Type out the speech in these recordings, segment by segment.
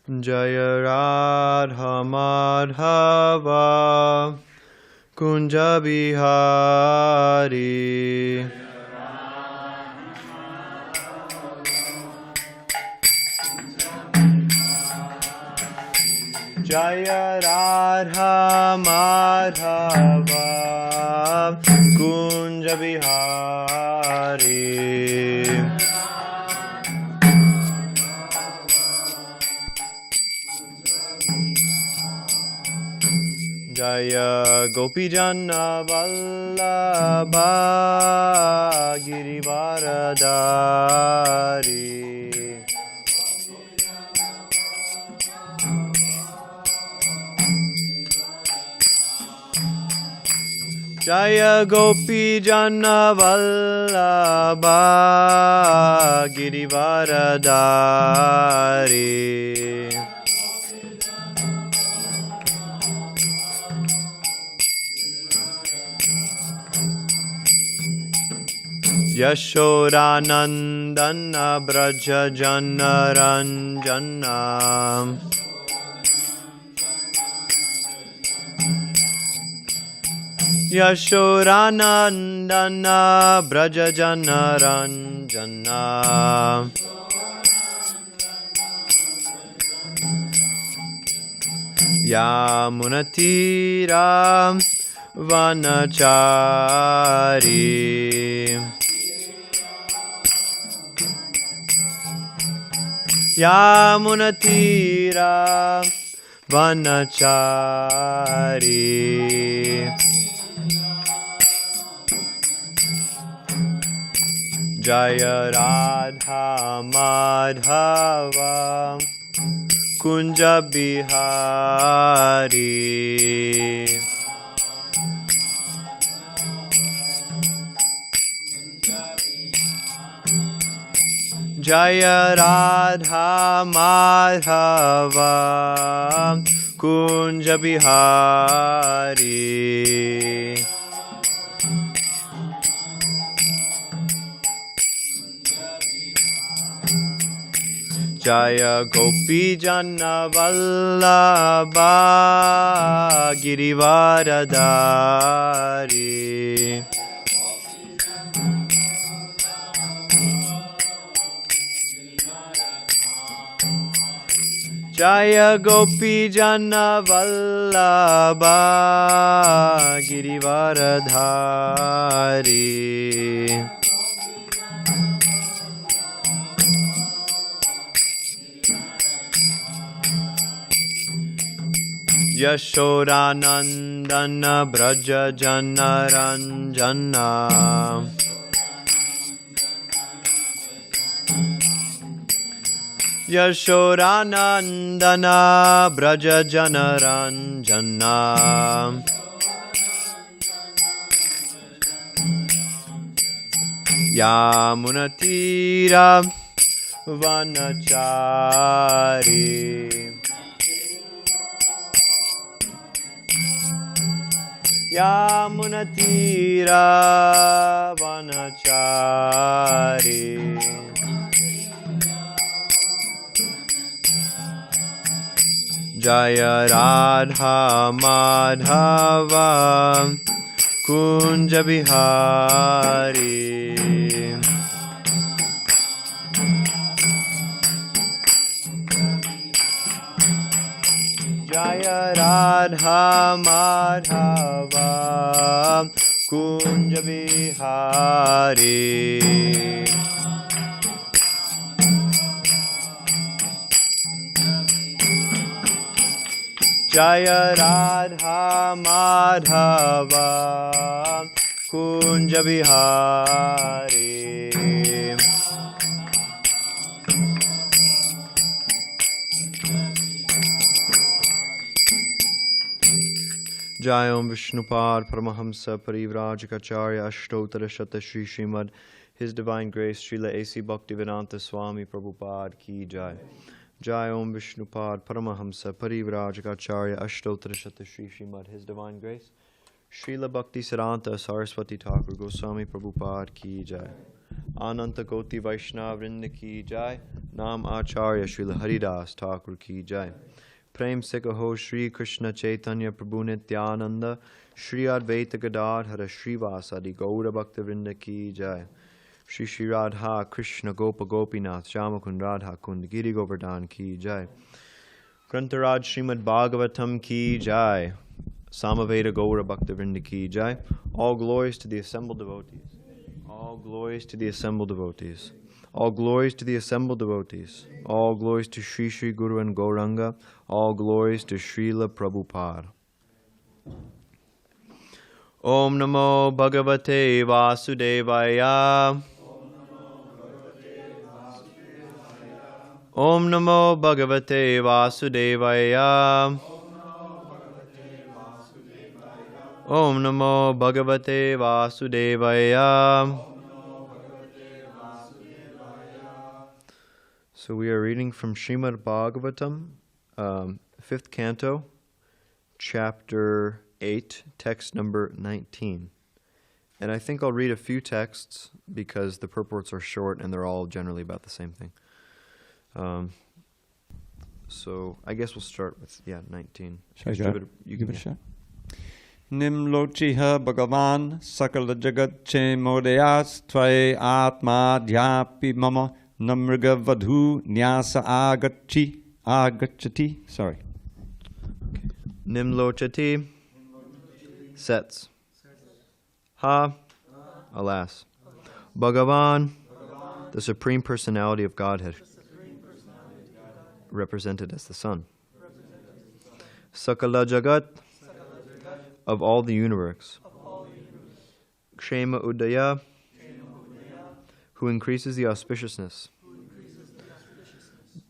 Jaya Radha Madhava Kunja Bihari. Jaya Radha Madhava Kunja Bihari. Jaya Gopijana Vallabha Girivaradari. Jaya Gopijana Vallabha Girivaradari. Yashodanandana Braja Jana Ranjana. Yashodanandana Braja Jana Ranjana. Yamunatira Vanachari. Yamunatira Vanachari. Jaya Radha Madhava Kunja Bihari. Jaya Radha Madhava Kunja Bihari. Jaya Gopijana Vallabha Girivaradari. Jaya Gopijana Vallabha Girivaradari. Yashodanandana Braja Jana Ranjana. Yashodanandana Braja Jana Ranjana. Yamunatira Vanachari. Yamunatira Vanachari. Jaya Radha Madhava Kunja Bihari. Jaya Radha Madhava Kunja Bihari. Jaya Radha Madhava Kunja Bihari. Jai Om Vishnupad Paramahamsa Parivrajacharya Ashtotara Shata Shri Srimad His Divine Grace Srila A.C. Bhaktivedanta Swami Prabhupada Ki Jai. Jai Om Vishnupad Paramahamsa Parivrajacharya Ashtotara Shata Shri Srimad His Divine Grace Srila Bhakti Siddhanta Saraswati Thakur Goswami Prabhupada Ki Jai. Ananta Koti Vaishnava Vrinda Ki Jai. Nam Acharya Srila Haridas Thakur ki jai. Prem se kaho Shri Krishna Chaitanya Prabhu Nityananda Shri Advaita Gadadhara Srivasadi Gaura Bhakta Vrinda ki jai. Shri Shri Radha Krishna Gopa Gopinath Shyamakund Radha Kund Giri Govardhan ki jai. Grantaraj Srimad Bhagavatam ki jai. Samaveda Gaura Bhakta Vrinda ki jai. All glories to the assembled devotees. All glories to the assembled devotees. All glories to the assembled devotees. All glories to Sri Sri Guru and Gauranga. All glories to Srila Prabhupada. Om Namo Bhagavate Vasudevaya. Om Namo Bhagavate Vasudevaya. Om Namo Bhagavate Vasudevaya. So we are reading from Srimad Bhagavatam, 5th canto, chapter 8, text number 19. And I think I'll read a few texts because the purports are short and they're all generally about the same thing. So I guess we'll start with, 19. Shall I give it a shot? Nimlochiha Bhagavan Sakala Jagat Che Modayas Tvae Atma Dhyapi Mama Namriga Vadhu Nyasa Agachati. Sorry. Nimlochati sets. Ha, alas. Bhagavan, the Supreme Personality of Godhead, represented as the Sun. Sakala Jagat, of all the universe. Kshema Udaya, who increases the auspiciousness.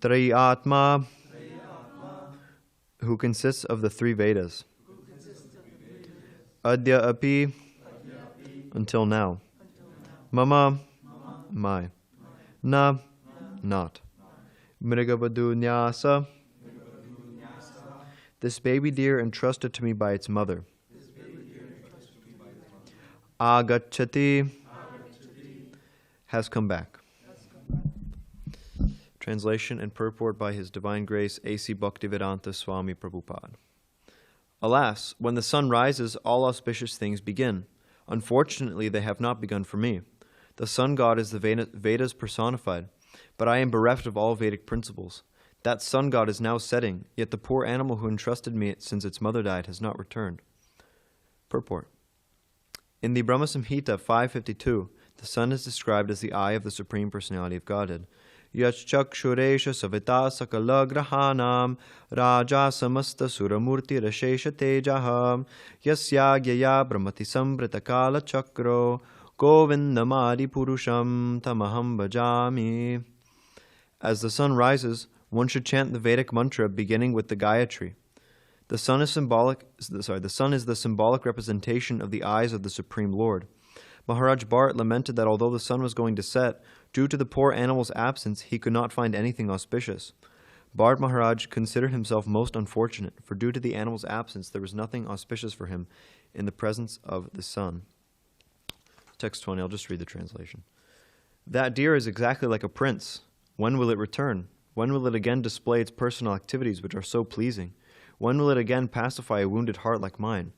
Tri Atma, who consists of the three Vedas. Adya Api, until now. Mama, my. Na, not. Mrigavadu Nyasa, this baby deer entrusted to me by its mother. Agachati, has come back. Translation and purport by His Divine Grace A.C. Bhaktivedanta Swami Prabhupada. Alas, when the sun rises, all auspicious things begin. Unfortunately, they have not begun for me. The sun god is the Vedas personified, but I am bereft of all Vedic principles. That sun god is now setting, yet the poor animal who entrusted me since its mother died has not returned. Purport. In the Brahma Samhita 552, the sun is described as the eye of the Supreme Personality of Godhead. Yachchakshuresha savita sakala grahanam raja samasta suramurti rashesha tejaham yasyagyaya brahmati sambritakala chakro govindamadi purusham tamaham bhajami. As the sun rises, one should chant the Vedic mantra beginning with the Gayatri. The sun is the symbolic representation of the eyes of the Supreme Lord. Maharaj Bharat lamented that although the sun was going to set, due to the poor animal's absence, he could not find anything auspicious. Bharat Maharaj considered himself most unfortunate, for due to the animal's absence, there was nothing auspicious for him in the presence of the sun. Text 20, I'll just read the translation. That deer is exactly like a prince. When will it return? When will it again display its personal activities which are so pleasing? When will it again pacify a wounded heart like mine?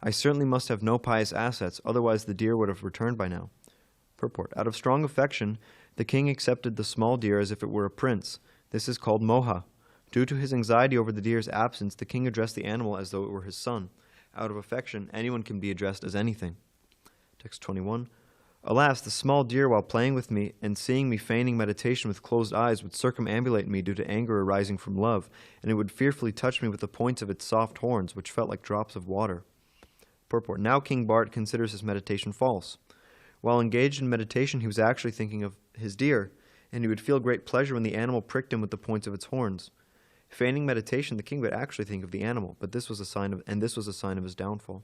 I certainly must have no pious assets, otherwise the deer would have returned by now. Purport. Out of strong affection, the king accepted the small deer as if it were a prince. This is called moha. Due to his anxiety over the deer's absence, the king addressed the animal as though it were his son. Out of affection, anyone can be addressed as anything. Text 21. Alas, the small deer, while playing with me and seeing me feigning meditation with closed eyes, would circumambulate me due to anger arising from love, and it would fearfully touch me with the points of its soft horns, which felt like drops of water. Purport. Now King Bharat considers his meditation false. While engaged in meditation, he was actually thinking of his deer, and he would feel great pleasure when the animal pricked him with the points of its horns. Feigning meditation, the king would actually think of the animal, but this was a sign of his downfall.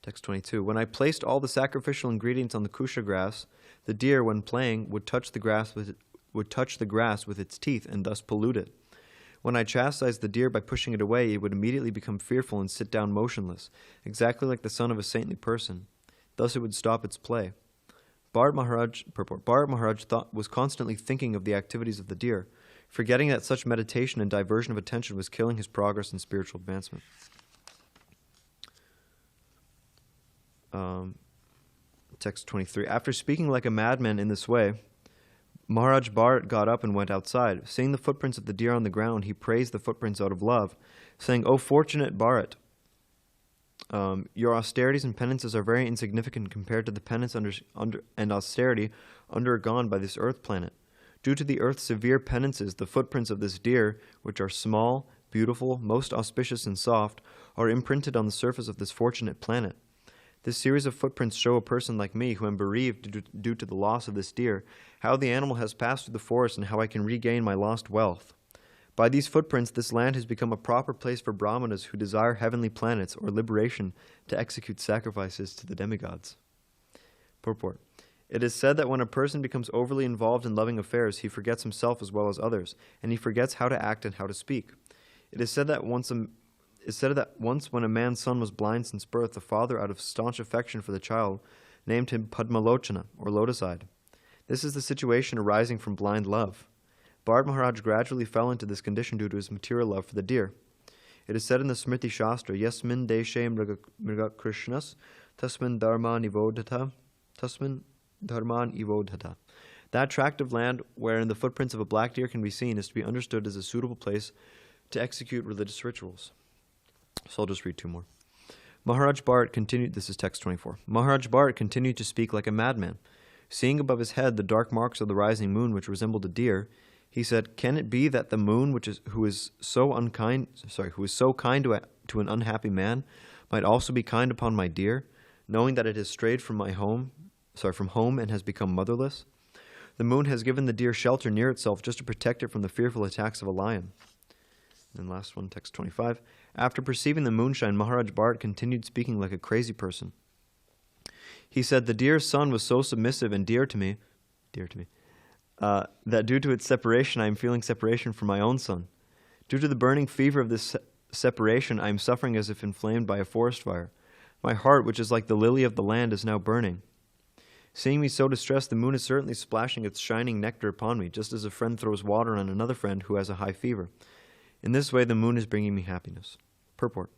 Text 22. When I placed all the sacrificial ingredients on the kusha grass, the deer, when playing, would touch the grass with its teeth and thus pollute it. When I chastised the deer by pushing it away, it would immediately become fearful and sit down motionless, exactly like the son of a saintly person. Thus it would stop its play. Purport, Bharat Maharaj was constantly thinking of the activities of the deer, forgetting that such meditation and diversion of attention was killing his progress in spiritual advancement. Text 23. After speaking like a madman in this way, Maharaj Bharat got up and went outside. Seeing the footprints of the deer on the ground, he praised the footprints out of love, saying, "O fortunate Bharat, your austerities and penances are very insignificant compared to the penance and austerity undergone by this earth planet. Due to the earth's severe penances, the footprints of this deer, which are small, beautiful, most auspicious and soft, are imprinted on the surface of this fortunate planet. This series of footprints show a person like me, who am bereaved due to the loss of this deer, how the animal has passed through the forest and how I can regain my lost wealth. By these footprints, this land has become a proper place for brahmanas who desire heavenly planets or liberation to execute sacrifices to the demigods." Purport. It is said that when a person becomes overly involved in loving affairs, he forgets himself as well as others, and he forgets how to act and how to speak. It is said that once when a man's son was blind since birth, the father, out of staunch affection for the child, named him Padmalochana, or lotus-eyed. This is the situation arising from blind love. Bharat Maharaj gradually fell into this condition due to his material love for the deer. It is said in the Smriti Shastra, "Yasmin deshe mriga Krishnas, tasmin dharman ivodhata." That tract of land wherein the footprints of a black deer can be seen is to be understood as a suitable place to execute religious rituals. So I'll just read two more. Maharaj Bharat continued, this is text 24. Maharaj Bharat continued to speak like a madman. Seeing above his head the dark marks of the rising moon which resembled a deer, he said, "Can it be that the moon, who is so kind to an unhappy man, might also be kind upon my deer, knowing that it has strayed from home and has become motherless? The moon has given the deer shelter near itself just to protect it from the fearful attacks of a lion." And last one, text 25. After perceiving the moonshine, Maharaj Bharat continued speaking like a crazy person. He said, "The deer's son was so submissive and dear to me, that due to its separation, I am feeling separation from my own son. Due to the burning fever of this separation, I am suffering as if inflamed by a forest fire. My heart, which is like the lily of the land, is now burning. Seeing me so distressed, the moon is certainly splashing its shining nectar upon me, just as a friend throws water on another friend who has a high fever. In this way, the moon is bringing me happiness." Purport.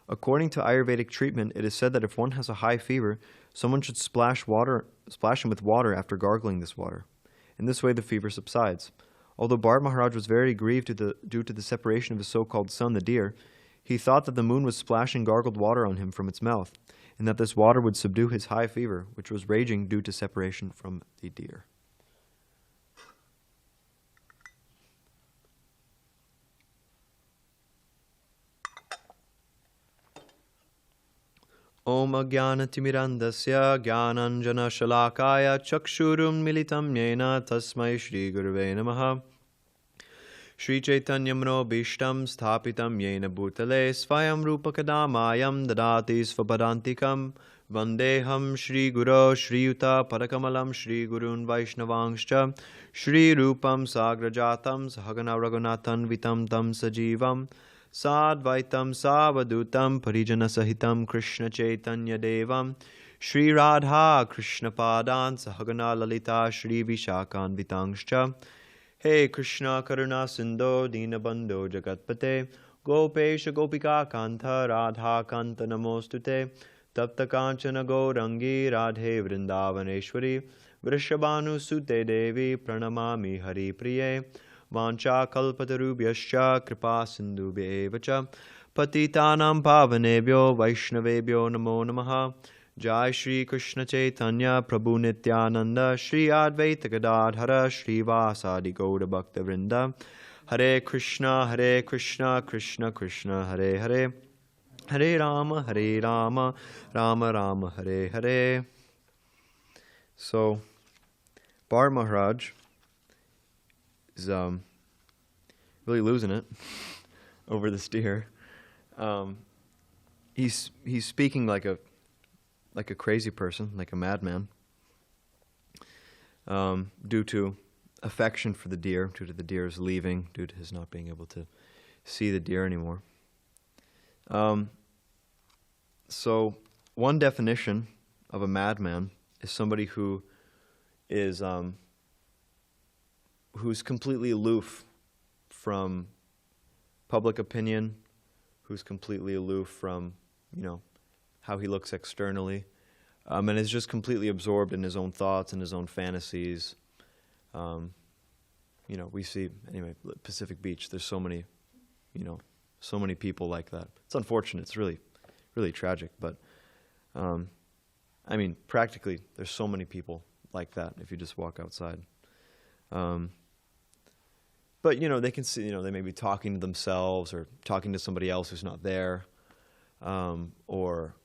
According to Ayurvedic treatment, it is said that if one has a high fever, someone should splash him with water after gargling this water. In this way, the fever subsides. Although Bharat Maharaj was very grieved due to the separation of his so-called son, the deer, he thought that the moon was splashing gargled water on him from its mouth, and that this water would subdue his high fever, which was raging due to separation from the deer. Om Ajnanatimirandasya Jnananjana Shalakaya Chakshurum Militam Yena Tasmai Shri Gurave Namaha. Shri Chaitanya Manobhishtam Sthapitam Yena Bhutale Svayam Rupakadamayam Dadati Svapadantikam Vandeham Shri Guru Shri Yuta Padakamalam Shri Gurun Vaishnavangscha Shri Rupam Sagrajatam Sahagana Raghunathan Vitam Tam Sajivam Sadvaitam Savadutam Parijana Sahitam Krishna Chaitanya Devam Shri Radha Krishna Padan Sahagana Lalita Shri Vishakan Vitangscha. Hey Krishna Karuna Sindho Dinabandho Jagatpate Gopesha Gopika Kanta Radha Kanta Namostute Tapta Kanchana Gaurangi Radhe Vrindavaneshwari Vrishabhanu Sute Devi Pranamami Hari Priye Vancha Kalpatarubhyascha Kripa Sindhubhya Evacha Patitanam Pavanebhyo Vaishnavebhyo Namo Namaha. Jai Shri Krishna Chaitanya Prabhu Nityananda Shri Advaita Gadadhara Shri Vasadi Gaura Bhakta Vrinda. Hare Krishna Krishna Krishna Hare Hare Hare Rama Rama Rama Hare Hare. So Bharat Maharaj is really losing it over this deer. He's speaking like a crazy person, like a madman, due to affection for the deer, due to the deer's leaving, due to his not being able to see the deer anymore. So one definition of a madman is somebody who is who's completely aloof from public opinion, who's completely aloof from, how he looks externally, and is just completely absorbed in his own thoughts and his own fantasies. We see, anyway, Pacific Beach, there's so many people like that. It's unfortunate. It's really, really tragic. But, practically, there's so many people like that if you just walk outside. But, they can see, they may be talking to themselves or talking to somebody else who's not there. Or,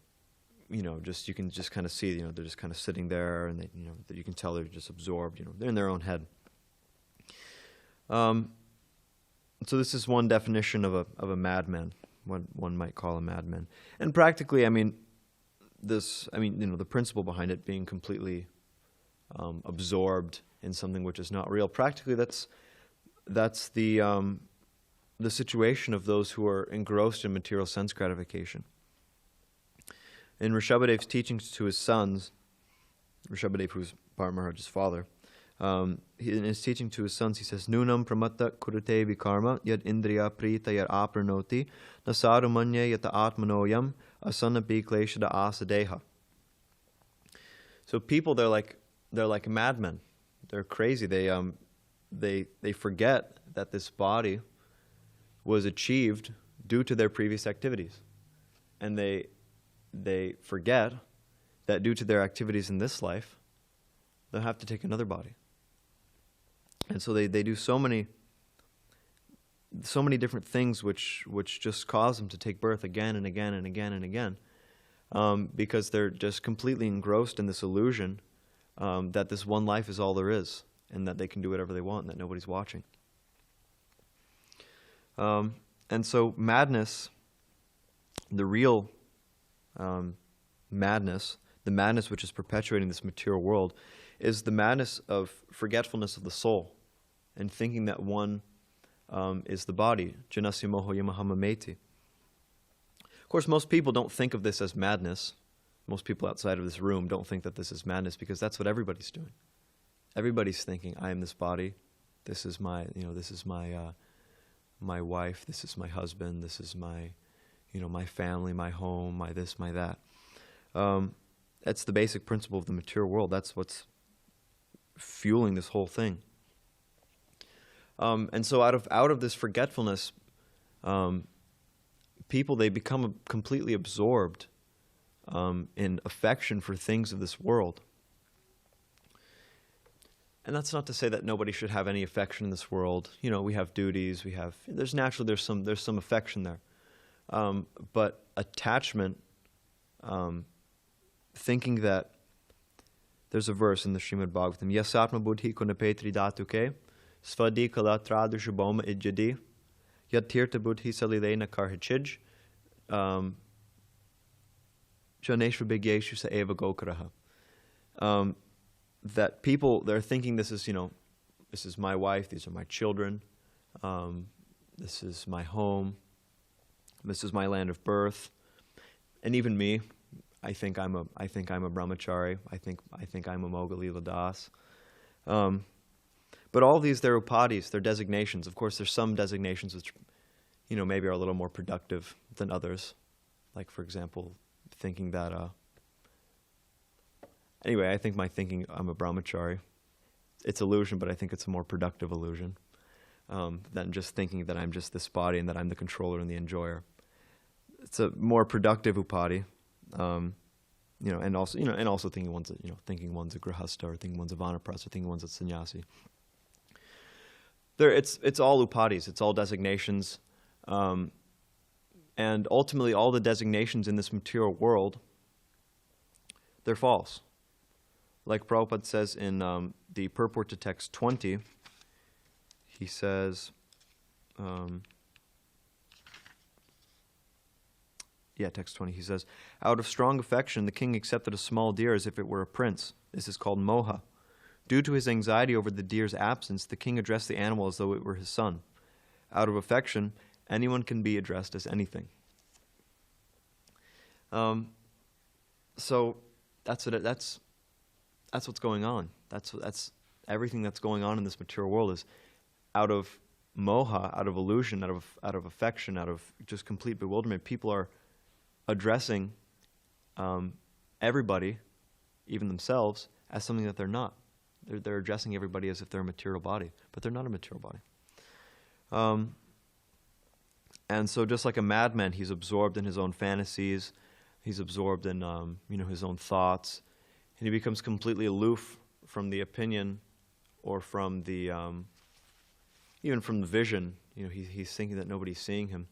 you can just kind of see, they're just kind of sitting there and they, that you can tell they're just absorbed, they're in their own head. So this is one definition of a madman, what one might call a madman. And practically, the principle behind it being completely absorbed in something which is not real. Practically, that's the situation of those who are engrossed in material sense gratification. In Rishabhadev's teachings to his sons, Rishabhadev, who's Bharata Maharaj's father, in his teaching to his sons, he says, Nunam pramatta kurute vikarma yad indriya prita yad apranoti nasarumanya yata atmanoyam asanapi kleshada asadeha. So people, they're like madmen. They're crazy. They forget that this body was achieved due to their previous activities. And they forget that due to their activities in this life, they'll have to take another body. And so they do so many different things which just cause them to take birth again and again and again and again, because they're just completely engrossed in this illusion that this one life is all there is, and that they can do whatever they want, and that nobody's watching. And so madness, the real madness, the madness which is perpetuating this material world, is the madness of forgetfulness of the soul, and thinking that one is the body. Janasya moho yamahamameti. Of course, most people don't think of this as madness. Most people outside of this room don't think that this is madness, because that's what everybody's doing. Everybody's thinking, I am this body. This is my, my wife. This is my husband. This is my, my family, my home, my this, my that. That's the basic principle of the material world. That's what's fueling this whole thing. And so out of this forgetfulness, people, they become completely absorbed in affection for things of this world. And that's not to say that nobody should have any affection in this world. We have duties. There's some affection there. But attachment, thinking that, there's a verse in the Srimad Bhagavatam, Yasatma buddhi kunapetri dhatuke, svadi kala tradushaboma ijjadi, yatirta buddhi salilena karhichij, janeshva bigyeshu sa eva gokaraha. That people, they're thinking this is my wife, these are my children, this is my home, this is my land of birth, and even me, I think I'm a brahmachari. I think I'm Amogha Lila Das. But all these, they're upadhis, they're designations. Of course, there's some designations which, maybe are a little more productive than others. Like, for example, thinking that. Anyway, I think I'm a brahmachari. It's illusion, but I think it's a more productive illusion than just thinking that I'm just this body and that I'm the controller and the enjoyer. It's a more productive upadhi. And also thinking one's a grihastha, or thinking one's a vanaprastha, or thinking one's a sannyasi. It's all upadhis, it's all designations, and ultimately all the designations in this material world, they're false. Like Prabhupada says in the purport to text 20, he says. Text 20, he says, out of strong affection, the king accepted a small deer as if it were a prince. This is called moha. Due to his anxiety over the deer's absence, the king addressed the animal as though it were his son. Out of affection, anyone can be addressed as anything. So that's that's what's going on. That's everything that's going on in this material world is out of moha, out of illusion, out of affection, out of just complete bewilderment. People are addressing everybody, even themselves, as something that they're not. They're addressing everybody as if they're a material body, but they're not a material body. And so just like a madman, he's absorbed in his own fantasies, he's absorbed in his own thoughts, and he becomes completely aloof from the opinion or from the even from the vision. He's thinking that nobody's seeing him,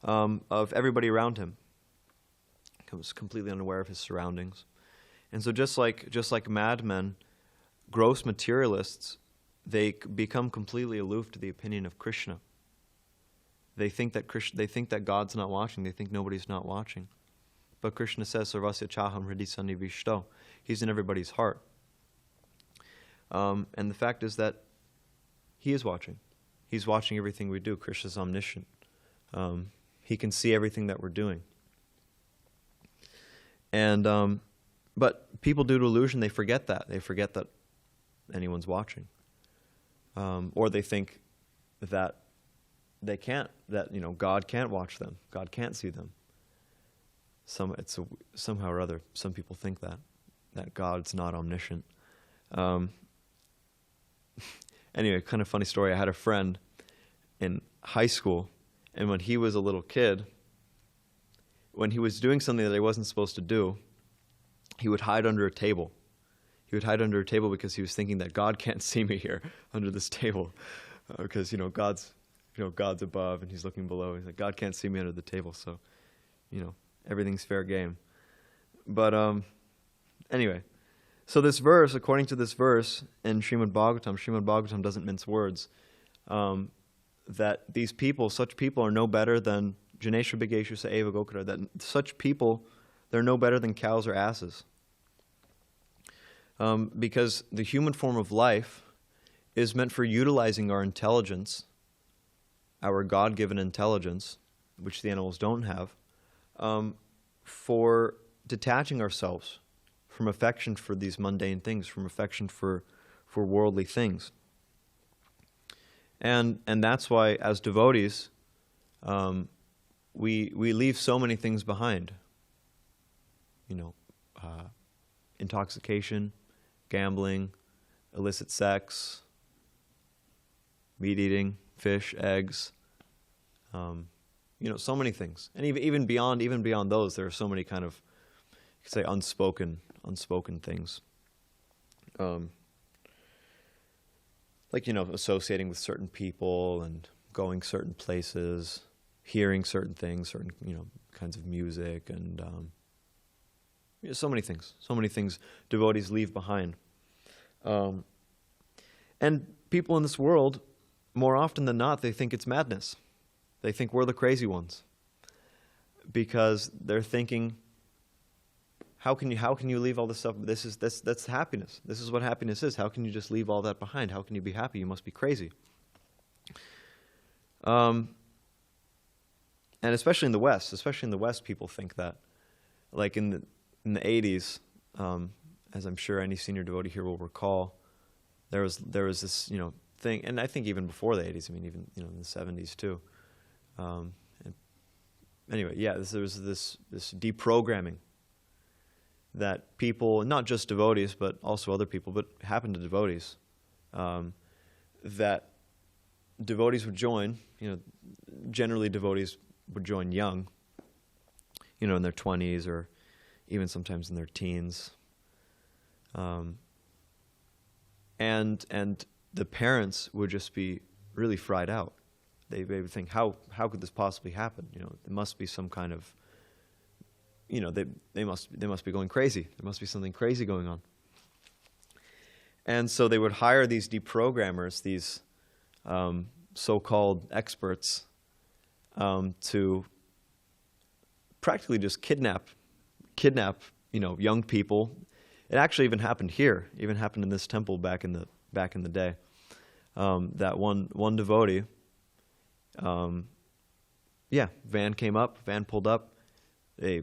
of everybody around him. Becomes completely unaware of his surroundings. And so just like madmen, gross materialists, they become completely aloof to the opinion of Krishna. They think that God's not watching. They think nobody's not watching. But Krishna says, Sarvasya chaham hridi sannivishto. He's in everybody's heart. And the fact is that he is watching. He's watching everything we do. Krishna's omniscient. He can see everything that we're doing. And but people, due to illusion, they forget that. They forget that anyone's watching. Or they think that they can't, that God can't watch them. God can't see them. Somehow or other, some people think that God's not omniscient. Anyway, kind of funny story. I had a friend in high school, and when he was a little kid, when he was doing something that he wasn't supposed to do, he would hide under a table. He would hide under a table because he was thinking that God can't see me here under this table, because God's above and he's looking below. He's like, God can't see me under the table, so everything's fair game. But anyway, so this verse, according to this verse in Srimad Bhagavatam doesn't mince words, that these people, such people are no better than Janesha Bhigeshu Sa Eva Gokara, that such people, they're no better than cows or asses. Because the human form of life is meant for utilizing our intelligence, our God-given intelligence, which the animals don't have, for detaching ourselves from affection for these mundane things, from affection for worldly things. And that's why, as devotees, we leave so many things behind. Intoxication, gambling, illicit sex, meat eating, fish, eggs, so many things. And even beyond those, there are so many kind of, you could say, unspoken things. Like, associating with certain people and going certain places, hearing certain things, certain, kinds of music, and so many things devotees leave behind. And people in this world, more often than not, they think it's madness. They think we're the crazy ones, because they're thinking, how can you leave all this stuff? That's happiness. This is what happiness is. How can you just leave all that behind? How can you be happy? You must be crazy. And especially in the West, people think that. Like in the 80s, as I'm sure any senior devotee here will recall, there was this thing, and I think even before the 80s, even in the 70s too. Anyway, there was this deprogramming that people, not just devotees, but also other people, but happened to devotees, that devotees would join. Generally devotees would join young, in their 20s or even sometimes in their teens. And the parents would just be really fried out. They would think, how could this possibly happen? It must be some kind of, they must be going crazy. There must be something crazy going on. And so they would hire these deprogrammers, these so-called experts, to practically just kidnap, young people. It actually even happened here. It even happened in this temple back in the day. That one devotee, van pulled up. They,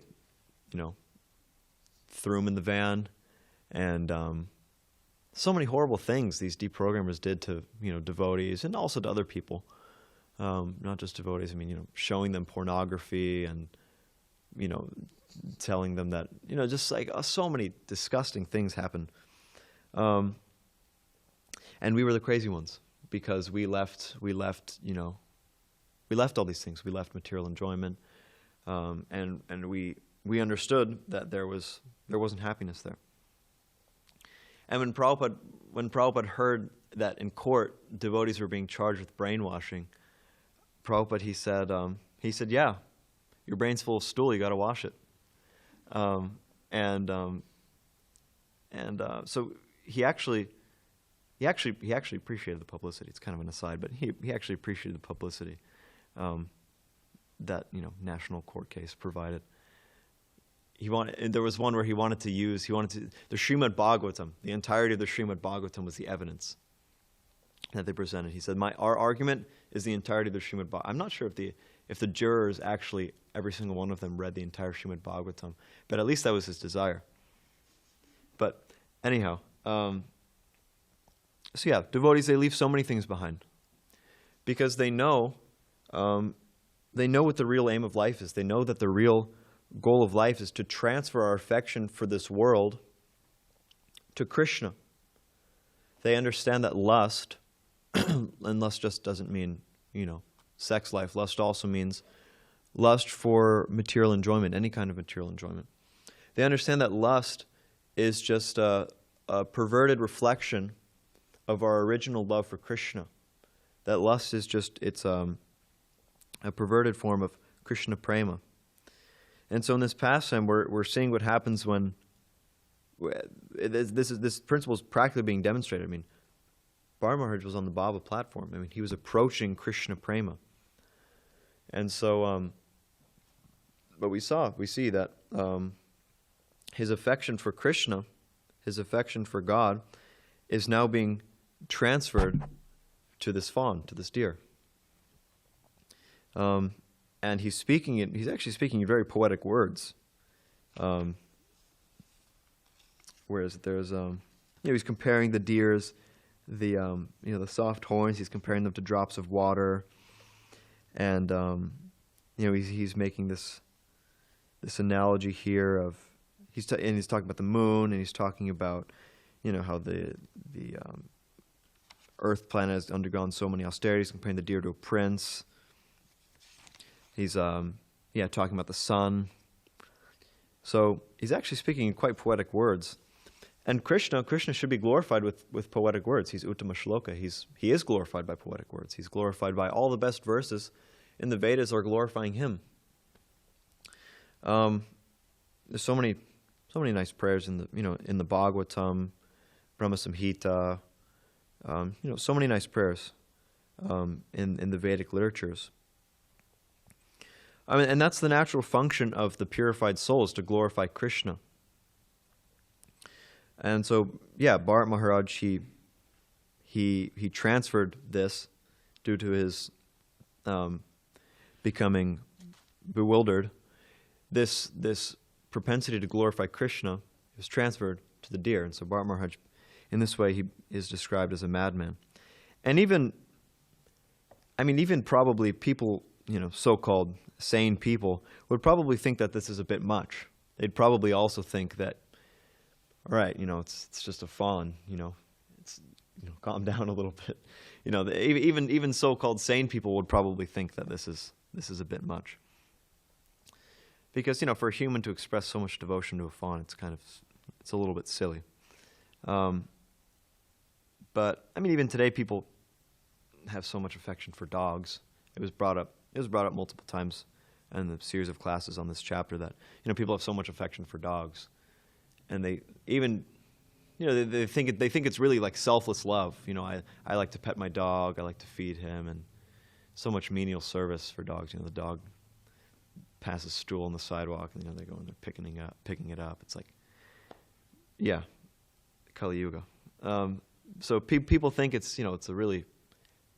threw him in the van, And so many horrible things these deprogrammers did to, devotees and also to other people. Not just devotees. I mean, showing them pornography and, telling them that, just like so many disgusting things happen. And we were the crazy ones because we left all these things. We left material enjoyment, and we understood that there wasn't happiness there. And when Prabhupada heard that in court devotees were being charged with brainwashing, Prabhupada he said, yeah, your brain's full of stool, you got to wash it. So he actually appreciated the publicity. It's kind of an aside, but he actually appreciated the publicity that national court case provided. There was one where the Srimad Bhagavatam, the entirety of the Srimad Bhagavatam was the evidence that they presented. He said, our argument is the entirety of the Srimad Bhagavatam. I'm not sure if the jurors actually, every single one of them, read the entire Srimad Bhagavatam, but at least that was his desire. But anyhow, so yeah, devotees, they leave so many things behind because they know what the real aim of life is. They know that the real goal of life is to transfer our affection for this world to Krishna. They understand that lust, and lust just doesn't mean, sex life. Lust also means lust for material enjoyment, any kind of material enjoyment. They understand that lust is just a perverted reflection of our original love for Krishna. That lust is it's a perverted form of Krishna prema. And so in this pastime, we're seeing what happens when this principle is practically being demonstrated. I mean, Bharata Maharaj was on the Baba platform. I mean, he was approaching Krishna prema. And so, but we see that his affection for Krishna, his affection for God, is now being transferred to this fawn, to this deer. And he's actually speaking in very poetic words. Whereas there's, he's comparing the deers, the soft horns, he's comparing them to drops of water. And, he's making this analogy here of, he's talking about the moon, and he's talking about, how the Earth planet has undergone so many austerities, comparing the deer to a prince. He's talking about the sun. So he's actually speaking in quite poetic words. And Krishna should be glorified with poetic words. He's Uttama Shloka. He is glorified by poetic words. He's glorified by all the best verses in the Vedas are glorifying him. There's so many nice prayers in the Bhagavatam, Brahma Samhita, so many nice prayers in the Vedic literatures. I mean, and that's the natural function of the purified souls, to glorify Krishna. And so, yeah, Bharata Maharaj, he transferred this due to his becoming bewildered. This propensity to glorify Krishna was transferred to the deer. And so Bharata Maharaj, in this way, he is described as a madman. And even probably people, so-called sane people, would probably think that this is a bit much. They'd probably also think that, all right, it's just a fawn, it's, calm down a little bit. Even so-called sane people would probably think that this is a bit much. Because, for a human to express so much devotion to a fawn, it's a little bit silly. But, even today people have so much affection for dogs. It was brought up multiple times in the series of classes on this chapter that, people have so much affection for dogs. And they even, they think it's really like selfless love. I like to pet my dog, I like to feed him, and so much menial service for dogs. The dog passes stool on the sidewalk, and they go and they're picking it up. It's like, yeah, Kali Yuga. So people think it's it's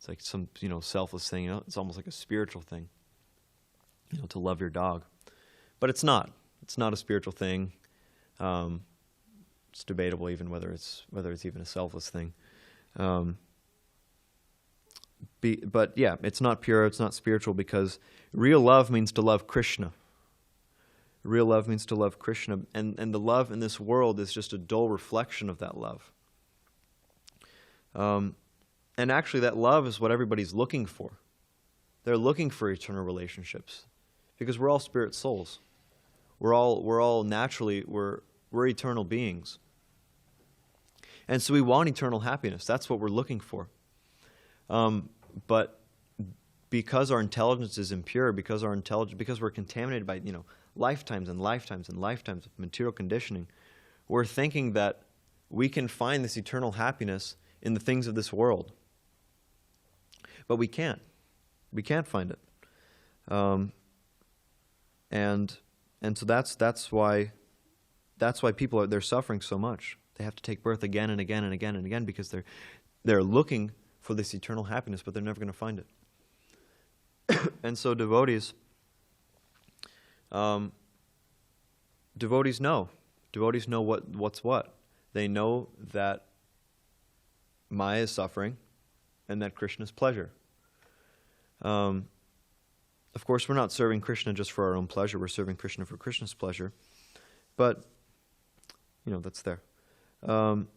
like some selfless thing. It's almost like a spiritual thing. To love your dog, but it's not. It's not a spiritual thing. It's debatable even whether it's even a selfless thing. But yeah, it's not pure, it's not spiritual, because real love means to love Krishna. Real love means to love Krishna, and the love in this world is just a dull reflection of that love. And actually that love is what everybody's looking for. They're looking for eternal relationships, because we're all spirit souls. We're all naturally, we're eternal beings. And so we want eternal happiness. That's what we're looking for. But because our intelligence is impure, because we're contaminated by, lifetimes and lifetimes and lifetimes of material conditioning, we're thinking that we can find this eternal happiness in the things of this world. But we can't. We can't find it. And so that's why people they're suffering so much. They have to take birth again and again and again and again, because they're looking for this eternal happiness, but they're never going to find it. And so devotees know what's what. They know that Maya is suffering and that Krishna is pleasure. Of course, we're not serving Krishna just for our own pleasure. We're serving Krishna for Krishna's pleasure. But, that's there. And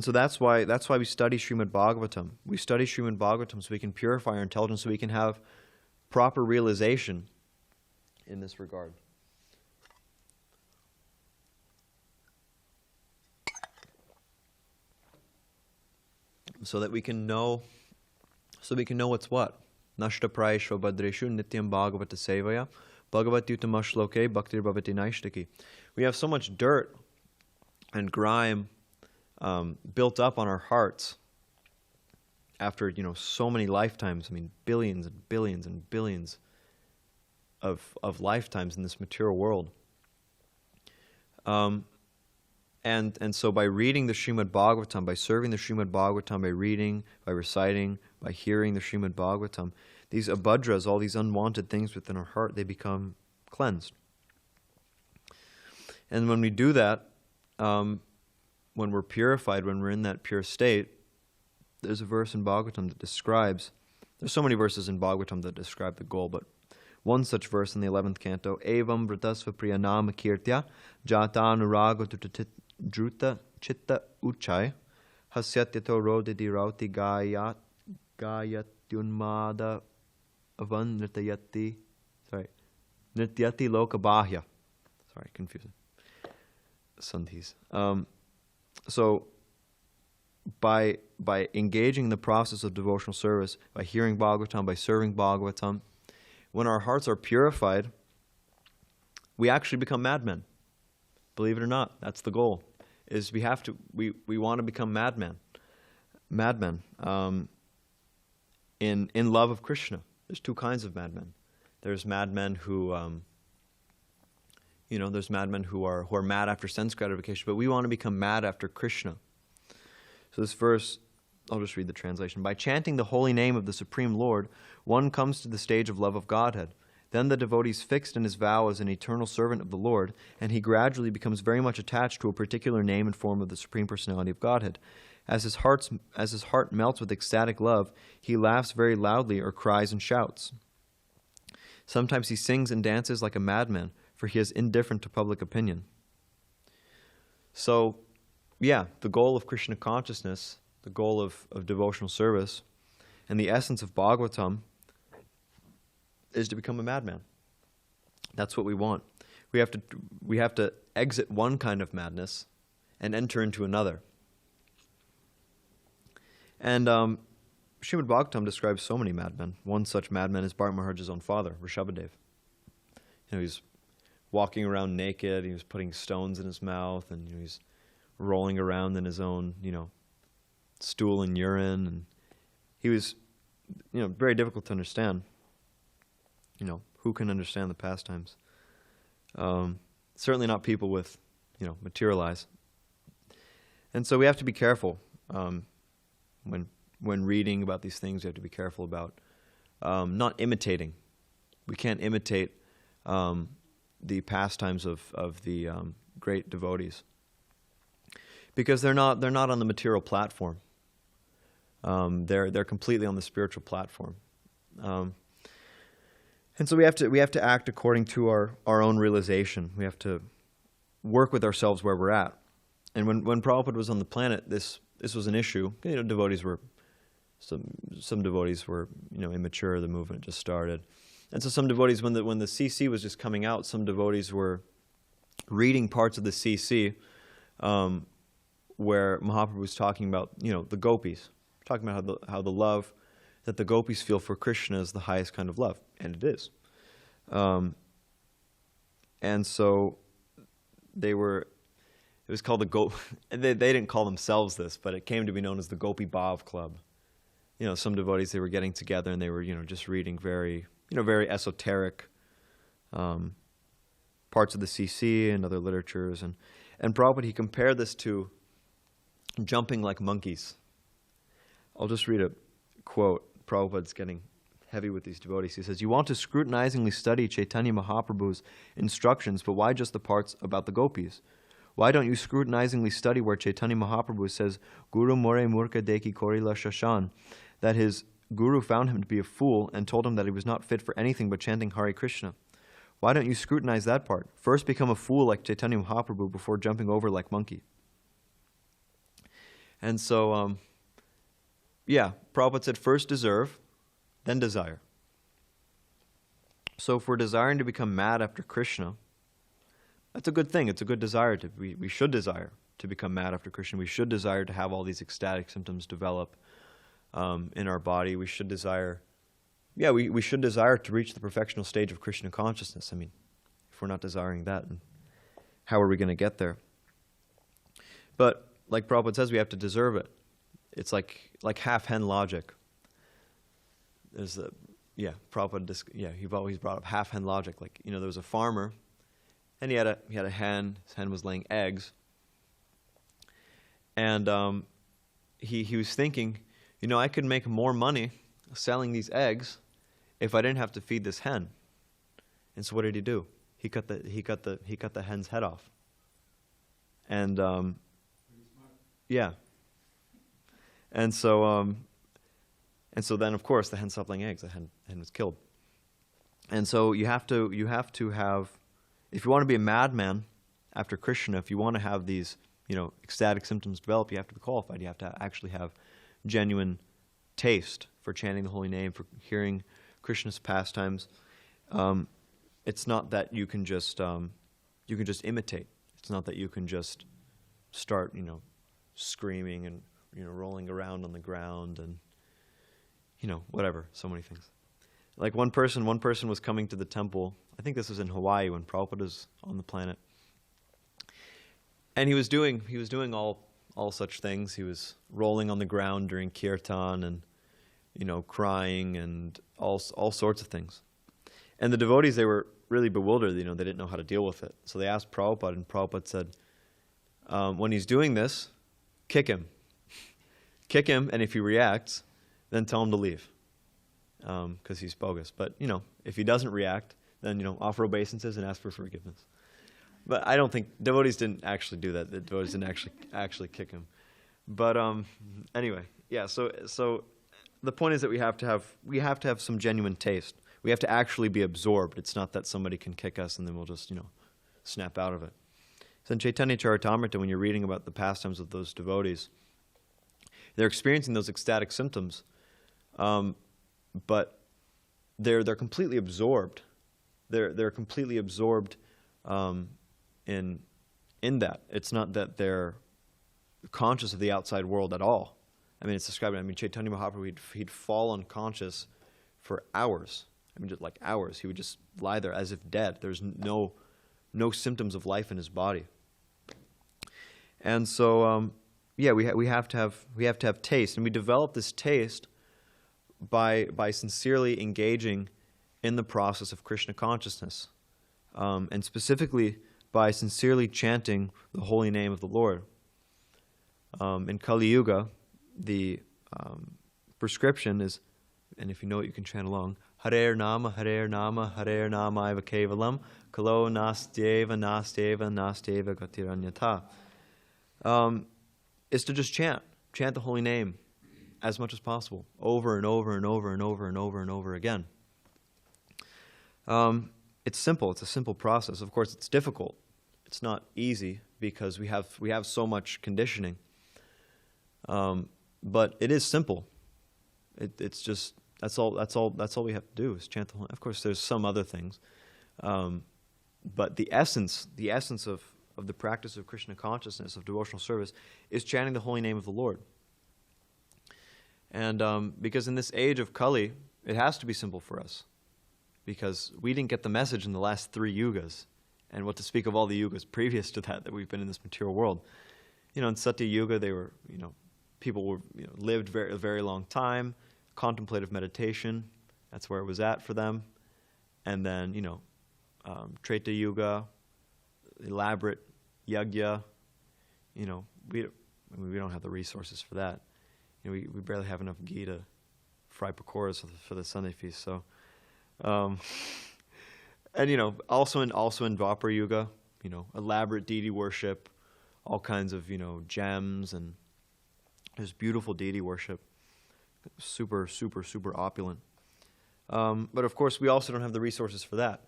so that's why we study Srimad Bhagavatam. We study Srimad Bhagavatam so we can purify our intelligence, so we can have proper realization in this regard. So that we can know what's what. Nashta prayeshva badreshu nityam bhagavata sevaya bhagavati utamashloke bhaktir bhavati naishtaki. We have so much dirt and grime built up on our hearts after so many lifetimes. I mean, billions and billions and billions of lifetimes in this material world. And so by reading the Srimad Bhagavatam, by serving the Srimad Bhagavatam, by reading, by reciting, by hearing the Srimad Bhagavatam, these abhadras, all these unwanted things within our heart, they become cleansed. And when we do that, when we're purified, when we're in that pure state, there's a verse in Bhagavatam that describes, there's so many verses in Bhagavatam that describe the goal, but one such verse in the 11th canto, Evam vratasva priyanama kirtya jata anurago druta chitta uchai hasyatyato rodidi rauti gayatyunmada avan nrityati loka bahya. Sorry, confusing. Sandhis. So by engaging in the process of devotional service, by hearing Bhagavatam, by serving Bhagavatam, when our hearts are purified, we actually become madmen. Believe it or not, that's the goal. Is we want to become madmen in love of Krishna. There's two kinds of madmen. There's madmen who there's madmen who are mad after sense gratification, but we want to become mad after Krishna. So this verse, I'll just read the translation. By chanting the holy name of the Supreme Lord, one comes to the stage of love of Godhead. Then the devotee is fixed in his vow as an eternal servant of the Lord, and he gradually becomes very much attached to a particular name and form of the Supreme Personality of Godhead. As his heart melts with ecstatic love, he laughs very loudly or cries and shouts. Sometimes he sings and dances like a madman, for he is indifferent to public opinion. So, yeah, the goal of Krishna consciousness, the goal of devotional service, and the essence of Bhagavatam is to become a madman. That's what we want. We have to exit one kind of madness and enter into another. And Srimad Bhagavatam describes so many madmen. One such madman is Bharata Maharaj's own father, Rishabhadev. He's walking around naked. He was putting stones in his mouth, and he's rolling around in his own, stool and urine, and he was, very difficult to understand. Who can understand the pastimes? Certainly not people with, material eyes. And so we have to be careful when reading about these things. We have to be careful about not imitating. We can't imitate the pastimes of the great devotees. because they're not on the material platform. They're completely on the spiritual platform. And so we have to act according to our own realization. We have to work with ourselves where we're at. And when Prabhupada was on the planet, this was an issue. Devotees were some devotees were immature. The movement just started, and so some devotees, when the CC was just coming out, some devotees were reading parts of the CC where Mahaprabhu was talking about the gopis, talking about how the love that the gopis feel for Krishna is the highest kind of love, and it is. And so it was called the they didn't call themselves this, but it came to be known as the Gopi Bhav Club. Some devotees, they were getting together and they were, just reading very esoteric parts of the CC and other literatures. And Prabhupada, he compared this to jumping like monkeys. I'll just read a quote. Prabhupada's getting heavy with these devotees. He says, "You want to scrutinizingly study Chaitanya Mahaprabhu's instructions, but why just the parts about the gopis? Why don't you scrutinizingly study where Chaitanya Mahaprabhu says, Guru more murka deki korila shashan, that his guru found him to be a fool and told him that he was not fit for anything but chanting Hare Krishna? Why don't you scrutinize that part? First become a fool like Chaitanya Mahaprabhu before jumping over like monkey." And so, Prabhupada said, first deserve, then desire. So if we're desiring to become mad after Krishna, that's a good thing. It's a good desire. We should desire to become mad after Krishna. We should desire to have all these ecstatic symptoms develop in our body. We should desire, we should desire to reach the perfectional stage of Krishna consciousness. I mean, if we're not desiring that, how are we going to get there? But like Prabhupada says, we have to deserve it. It's like half-hen logic. There's Prabhupada, he's always brought up half-hen logic. Like, there was a farmer, and he had a hen. His hen was laying eggs. And he was thinking, I could make more money selling these eggs if I didn't have to feed this hen. And so what did he do? He cut the hen's head off. And And so then, of course, the hen stopped laying eggs. The hen was killed. And so you have to have, if you want to be a madman after Krishna, if you want to have these, ecstatic symptoms develop, you have to be qualified. You have to actually have genuine taste for chanting the holy name, for hearing Krishna's pastimes. It's not that you can just imitate. It's not that you can just start, screaming and rolling around on the ground and whatever, so many things. Like one person was coming to the temple. I think this was in Hawaii when Prabhupada was on the planet. And he was doing all such things. He was rolling on the ground during kirtan and crying and all sorts of things. And the devotees, they were really bewildered. They didn't know how to deal with it. So they asked Prabhupada, and Prabhupada said, when he's doing this, kick him. Kick him, and if he reacts, then tell him to leave, because he's bogus. But, if he doesn't react, then, offer obeisances and ask for forgiveness. But I don't think, devotees didn't actually do that. The devotees didn't actually kick him. But anyway, so the point is that we have to have some genuine taste. We have to actually be absorbed. It's not that somebody can kick us and then we'll just, snap out of it. So in Chaitanya Charitamrita, when you're reading about the pastimes of those devotees, they're experiencing those ecstatic symptoms, but they're completely absorbed. They're completely absorbed in that. It's not that they're conscious of the outside world at all. I mean, it's described. Chaitanya Mahaprabhu, he'd fall unconscious for hours. Just like hours. He would just lie there as if dead. There's no symptoms of life in his body. And so, we have to have taste, and we develop this taste by sincerely engaging in the process of Krishna consciousness, and specifically by sincerely chanting the holy name of the Lord. In Kali Yuga, the prescription is, and if you know it, you can chant along, Hare Nama, Hare Nama, Hare Nama Iva Kevalam, Kalo Nastyeva, Nastyeva, Nastyeva Gatiranyata. is to just chant the holy name as much as possible, over and over and over and over and over and over again. It's simple. It's a simple process. Of course, it's difficult. It's not easy because we have so much conditioning. But it is simple. It's just that's all we have to do is chant the holy. Of course, there's some other things, but the essence of the practice of Krishna consciousness, of devotional service, is chanting the holy name of the Lord. And because in this age of Kali, it has to be simple for us, because we didn't get the message in the last 3 yugas, and what to speak of all the yugas previous to that we've been in this material world. In Satya Yuga, they were, people were, lived a very long time, contemplative meditation, that's where it was at for them. And then, Treta Yuga, elaborate yagya, we don't have the resources for that. We barely have enough ghee to fry pakoras for the Sunday feast. So, and also in Dwapara Yuga, elaborate deity worship, all kinds of gems, and there's beautiful deity worship, super super super opulent. But of course, we also don't have the resources for that.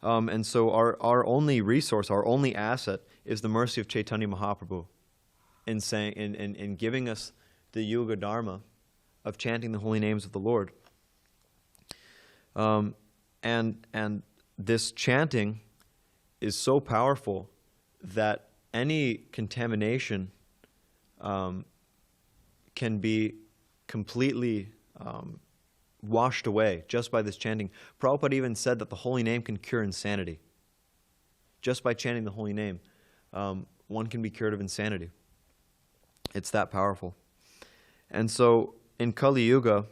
And so our only resource, our only asset, is the mercy of Chaitanya Mahaprabhu, in giving us the Yuga Dharma of chanting the holy names of the Lord. And this chanting is so powerful that any contamination can be completely washed away just by this chanting. Prabhupada even said that the holy name can cure insanity. Just by chanting the holy name, one can be cured of insanity. It's that powerful. And so in Kali Yuga,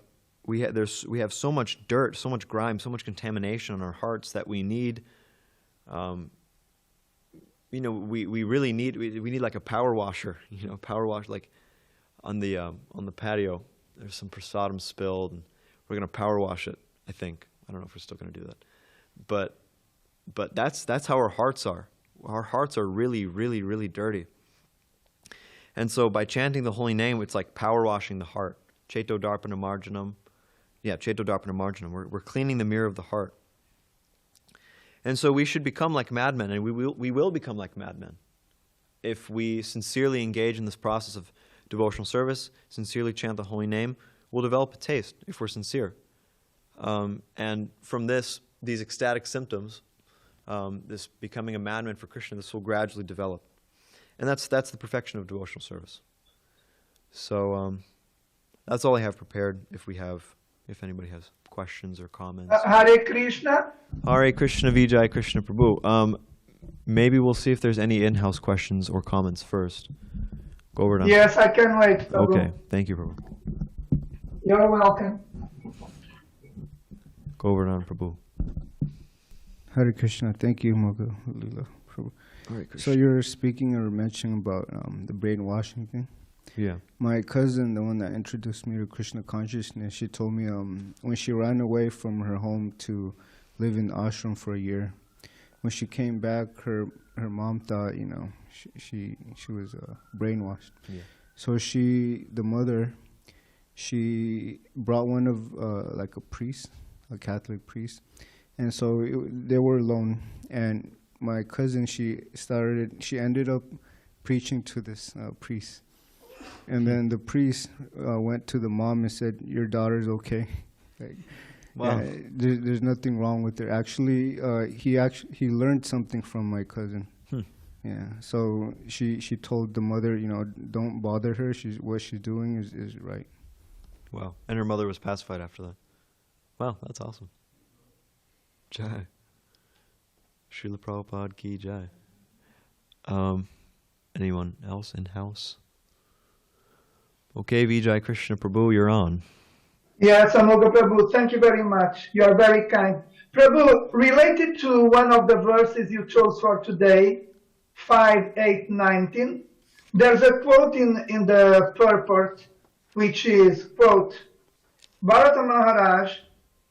we have so much dirt, so much grime, so much contamination on our hearts that we need. We really need like a power washer. Like on the patio. There's some prasadam spilled, and we're gonna power wash it. I think. I don't know if we're still gonna do that, but that's how our hearts are. Our hearts are really, really, really dirty. And so by chanting the holy name, it's like power washing the heart. Cheto Darpana Marjanam. Yeah, Cheto Darpana Marjanam. We're cleaning the mirror of the heart. And so we should become like madmen, and we will become like madmen if we sincerely engage in this process of devotional service, sincerely chant the holy name. We'll develop a taste if we're sincere. And from these ecstatic symptoms, this becoming a madman for Krishna, this will gradually develop. And that's the perfection of devotional service. So that's all I have prepared. If anybody has questions or comments. Hare Krishna. Hare Krishna Vijay Krishna Prabhu. Maybe we'll see if there's any in-house questions or comments first. Go over now. Yes, I can wait, Prabhu. Okay, thank you, Prabhu. You're welcome. Go over now, Prabhu. Hare Krishna. Thank you, Amogha, Lila, Prabhu. Hare Krishna. So you're speaking or mentioning about the brainwashing thing. Yeah. My cousin, the one that introduced me to Krishna consciousness, she told me when she ran away from her home to live in ashram for a year, when she came back, her mom thought, she was brainwashed. Yeah. So the mother, she brought one of like a priest, a Catholic priest, and so they were alone. And my cousin, she ended up preaching to this priest. And then the priest went to the mom and said, "Your daughter's okay. Wow. There's nothing wrong with her." Actually, he learned something from my cousin. Yeah. So she told the mother, don't bother her. What she's doing is right. Wow. And her mother was pacified after that. Wow, that's awesome. Jai. Srila Prabhupada ki jai. Anyone else in house? Okay, Vijay Krishna Prabhu, you're on. Yes, Amogha Prabhu, thank you very much. You are very kind. Prabhu, related to one of the verses you chose for today, 5:8:19, there's a quote in the purport, which is, quote, Bharata Maharaj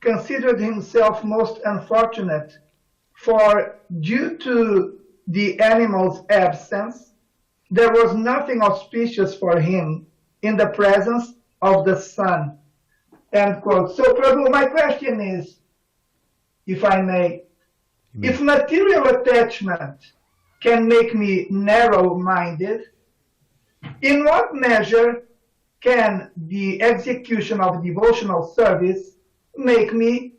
considered himself most unfortunate, for due to the animal's absence, there was nothing auspicious for him in the presence of the sun. End quote. So, Prabhu, my question is, if I may, if material attachment can make me narrow-minded, in what measure can the execution of devotional service make me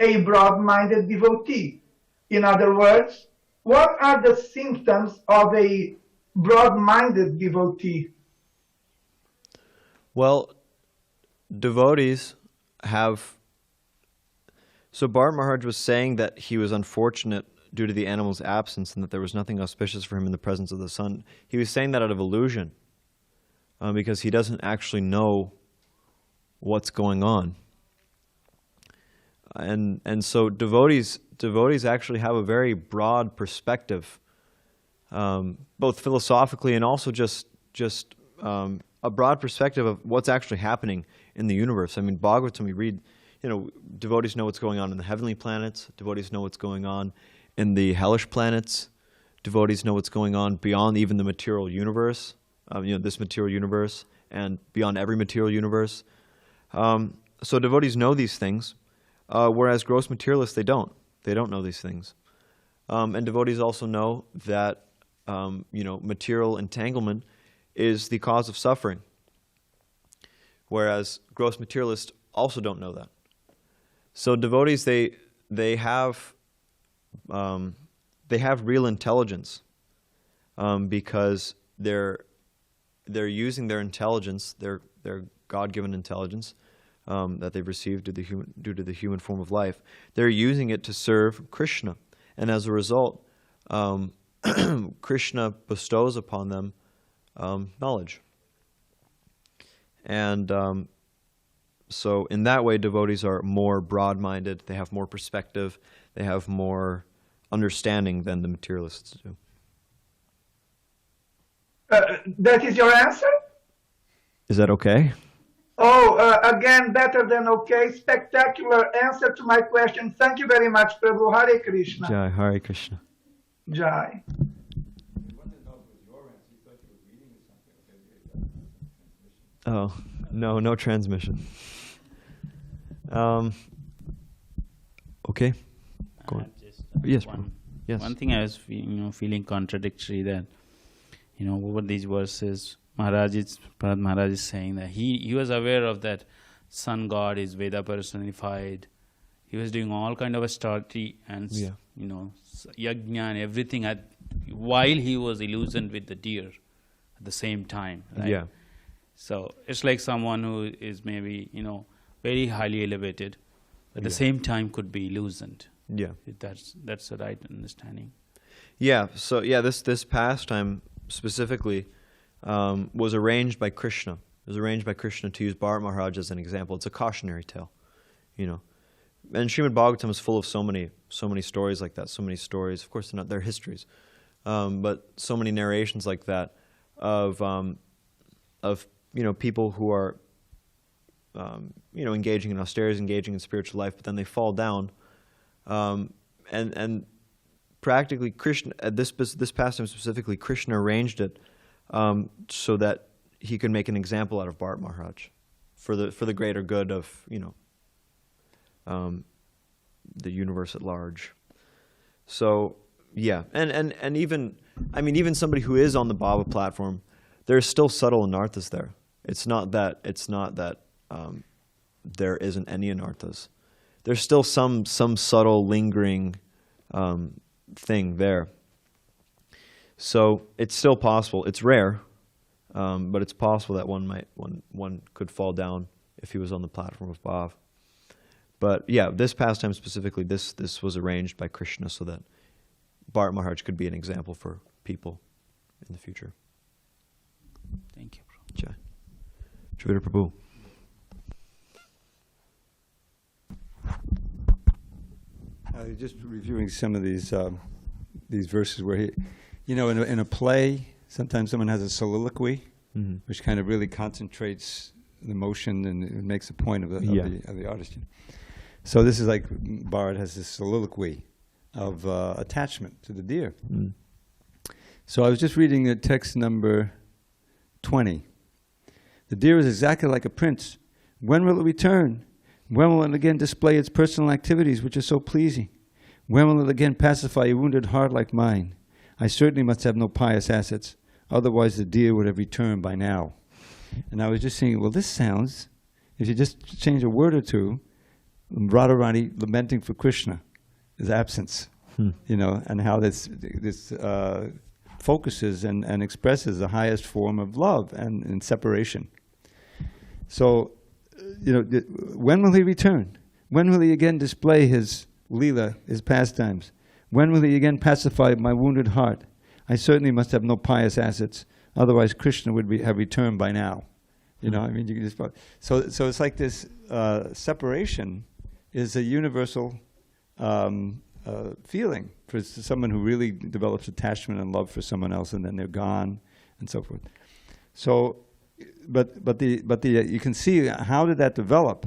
a broad-minded devotee? In other words, what are the symptoms of a broad-minded devotee? Well, devotees have... So Bharata Maharaj was saying that he was unfortunate due to the animal's absence and that there was nothing auspicious for him in the presence of the sun. He was saying that out of illusion, because he doesn't actually know what's going on. And so devotees actually have a very broad perspective, both philosophically and also just a broad perspective of what's actually happening in the universe. I mean, Bhagavatam, we read, devotees know what's going on in the heavenly planets. Devotees know what's going on in the hellish planets. Devotees know what's going on beyond even the material universe, this material universe, and beyond every material universe. So devotees know these things, whereas gross materialists, they don't. They don't know these things. And devotees also know that, material entanglement is the cause of suffering, whereas gross materialists also don't know that. So devotees, they have real intelligence, because they're using their intelligence, their God-given intelligence that they've received due to the human form of life. They're using it to serve Krishna, and as a result, Krishna bestows upon them knowledge. And so in that way, devotees are more broad-minded, they have more perspective, they have more understanding than the materialists do. That is your answer? Is that okay? Oh, again, better than okay. Spectacular answer to my question. Thank you very much, Prabhu. Hare Krishna. Jai, Hare Krishna. Jai. Oh, no transmission. Okay. Go on. Yes, yes. One thing I was feeling contradictory, that over these verses, Bharata Maharaj is saying that he was aware of that sun god is Veda personified. He was doing all kind of a study and yajna and everything while he was illusioned with the deer at the same time, right? Yeah. So it's like someone who is maybe very highly elevated, but at the same time could be illusioned. Yeah. That's the right understanding. Yeah. So this pastime specifically was arranged by Krishna. It was arranged by Krishna to use Bharata Maharaj as an example. It's a cautionary tale, And Srimad Bhagavatam is full of so many stories like that. So many stories. Of course, they're histories, but so many narrations like that of people who are engaging in austerities, engaging in spiritual life, but then they fall down, and practically Krishna, at this pastime specifically, Krishna arranged it so that he could make an example out of Bharata Maharaj for the greater good of the universe at large. So yeah, and even somebody who is on the Baba platform, there's still subtle anarthas there. It's not that there isn't any anarthas. There's still some subtle lingering thing there. So it's still possible. It's rare, but it's possible that one could fall down if he was on the platform of Bhav. But yeah, this pastime specifically, this was arranged by Krishna so that Bharata Maharaj could be an example for people in the future. Thank you, bro. Jai. Jivita Prabhu. Just reviewing some of these verses where he, in a play, sometimes someone has a soliloquy, which kind of really concentrates the motion and it makes a point of the artist. So this is like Bharat has this soliloquy of attachment to the deer. So I was just reading text number 20. The deer is exactly like a prince. When will it return? When will it again display its personal activities, which are so pleasing? When will it again pacify a wounded heart like mine? I certainly must have no pious assets. Otherwise, the deer would have returned by now. And I was just saying, well, this sounds, if you just change a word or two, Radharani lamenting for Krishna, his absence, and how this focuses and expresses the highest form of love and separation. So, when will he return? When will he again display his Lila, his pastimes? When will he again pacify my wounded heart? I certainly must have no pious assets. Otherwise, Krishna would have returned by now. You can just. So it's like this separation is a universal feeling for someone who really develops attachment and love for someone else, and then they're gone, and so forth. So, but you can see how did that develop?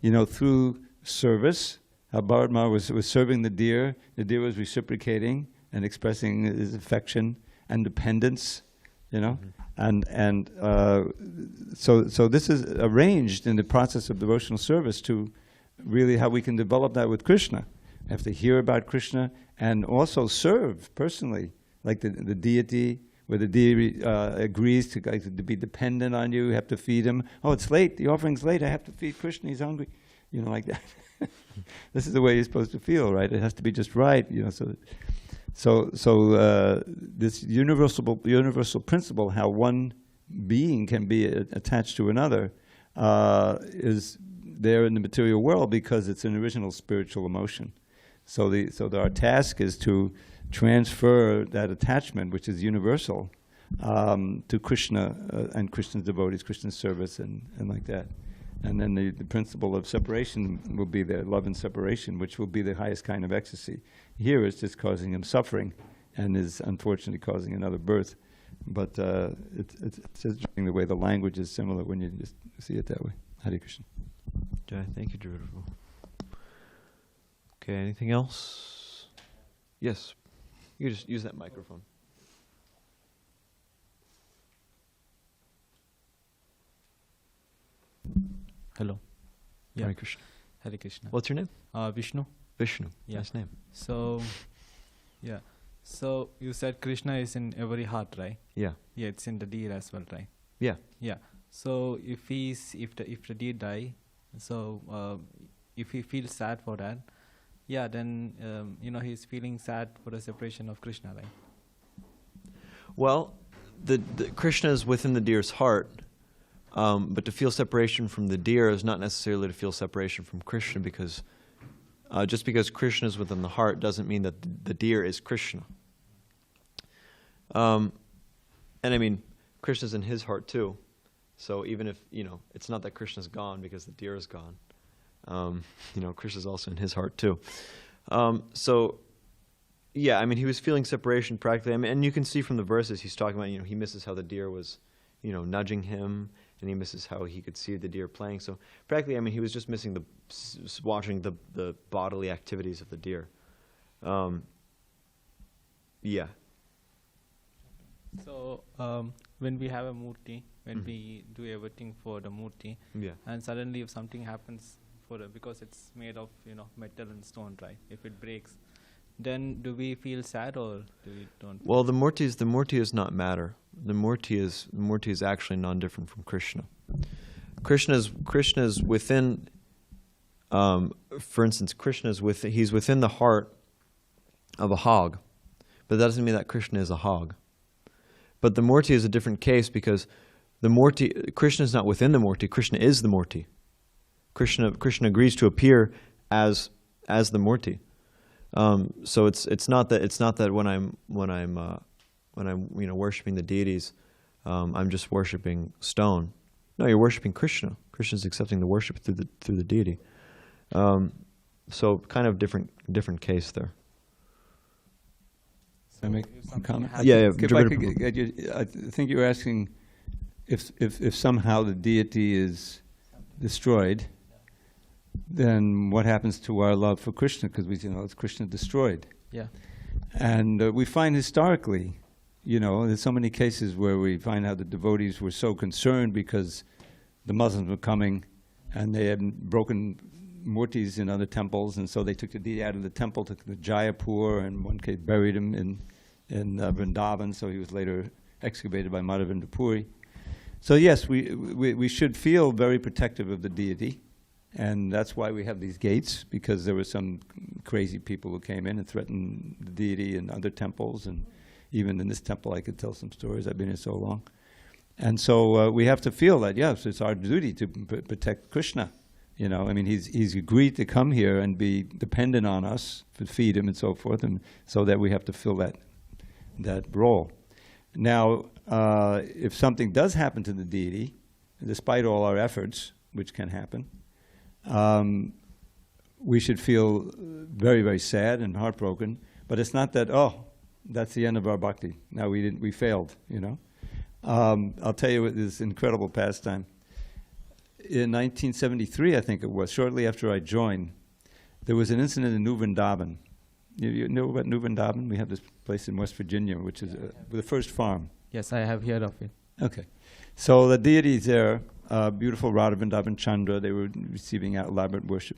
Through service. How Bharata was serving the deer was reciprocating and expressing his affection and dependence, and so this is arranged in the process of devotional service to really how we can develop that with Krishna. We have to hear about Krishna and also serve personally, like the deity, where the deity agrees to be dependent on you. You have to feed him. Oh, it's late. The offering's late. I have to feed Krishna. He's hungry. Like that. This is the way you're supposed to feel, right? It has to be just right, So this universal principle, how one being can be attached to another, is there in the material world because it's an original spiritual emotion. So our task is to transfer that attachment, which is universal, to Krishna and Krishna's devotees, Krishna's service, and like that. And then the principle of separation will be the love and separation, which will be the highest kind of ecstasy. Here it's just causing him suffering and is unfortunately causing another birth. But it's interesting the way the language is similar when you just see it that way. Hare Krishna. Jai, thank you, Dhruva. Okay, anything else? Yes. You just use that microphone. Hello. Hare Krishna. Hare Krishna. What's your name? Vishnu. Vishnu. Yeah. Nice name. So, yeah. So you said Krishna is in every heart, right? Yeah. Yeah, it's in the deer as well, right? Yeah. Yeah. So if the deer die, so if he feels sad for that, yeah, then he's feeling sad for the separation of Krishna, right? Well, the Krishna is within the deer's heart. But to feel separation from the deer is not necessarily to feel separation from Krishna, because just because Krishna is within the heart doesn't mean that the deer is Krishna. And I mean, Krishna's in his heart too. So even if, it's not that Krishna's gone because the deer is gone. Krishna's also in his heart too. So, yeah, I mean, he was feeling separation practically. I mean, and you can see from the verses he's talking about, he misses how the deer was, nudging him. And he misses how he could see the deer playing. So practically, I mean, he was just missing watching the bodily activities of the deer. Yeah. So when we have a murti, when we do everything for the murti, and suddenly if something happens because it's made of metal and stone, right? If it breaks, then do we feel sad or do we don't? Well, the murti is not matter. The murti is actually non-different from Krishna. Krishna is within. For instance, he's within the heart of a hog, but that doesn't mean that Krishna is a hog. But the murti is a different case because Krishna is not within the murti. Krishna is the murti. Krishna agrees to appear as the murti. So it's not that when I'm worshiping the deities, I'm just worshiping stone. No, you're worshiping Krishna. Krishna's accepting the worship through the deity. So kind of different case there. Can I make a comment? Yeah. I think you're asking if somehow the deity is destroyed, then what happens to our love for Krishna? Because it's Krishna destroyed. Yeah. And we find historically, You know, there's so many cases where we find out the devotees were so concerned because the Muslims were coming and they had broken murtis in other temples, and so they took the deity out of the temple, took the Jayapur, and one case buried him in Vrindavan, so he was later excavated by Madhavendra Puri. So yes, we should feel very protective of the deity, and that's why we have these gates, because there were some crazy people who came in and threatened the deity in other temples, and even in this temple I could tell some stories, I've been here so long. And so we have to feel that, yes, it's our duty to protect Krishna. You know, I mean, he's agreed to come here and be dependent on us to feed him and so forth, and so that we have to fill that role. Now, if something does happen to the deity, despite all our efforts, which can happen, we should feel very, very sad and heartbroken. But it's not that, oh, that's the end of our bhakti. Now we failed, you know. I'll tell you this incredible pastime. In 1973, I think it was, shortly after I joined, there was an incident in New Vrindavan. You know about New Vrindavan? We have this place in West Virginia, which is the first farm. Yes, I have heard of it. Okay. So the deities there, beautiful Radha Vrindavan Chandra, they were receiving elaborate worship.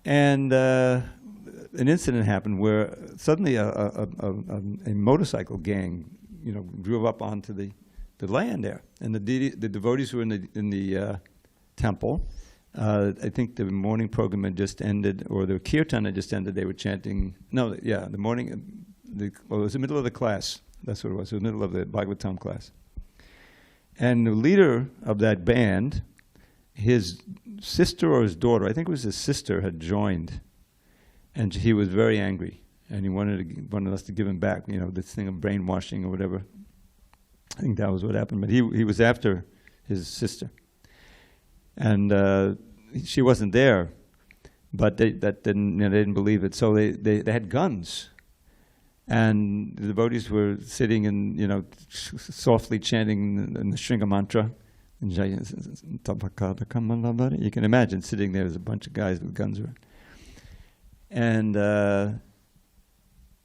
And an incident happened where suddenly a motorcycle gang, you know, drove up onto the land there. And the devotees who were in the temple, I think the morning program had just ended, or the kirtan had just ended. They were chanting, the morning, it was the middle of the class. That's what it was. It was the middle of the Bhagavatam class. And the leader of that band, his sister or his daughter, I think it was his sister, had joined. And he was very angry. And he wanted us to give him back, you know, this thing of brainwashing or whatever. I think that was what happened. But he was after his sister. And she wasn't there. But they didn't believe it. So they had guns. And the devotees were sitting and, you know, softly chanting in the Shringa mantra. You can imagine sitting there as a bunch of guys with guns around. And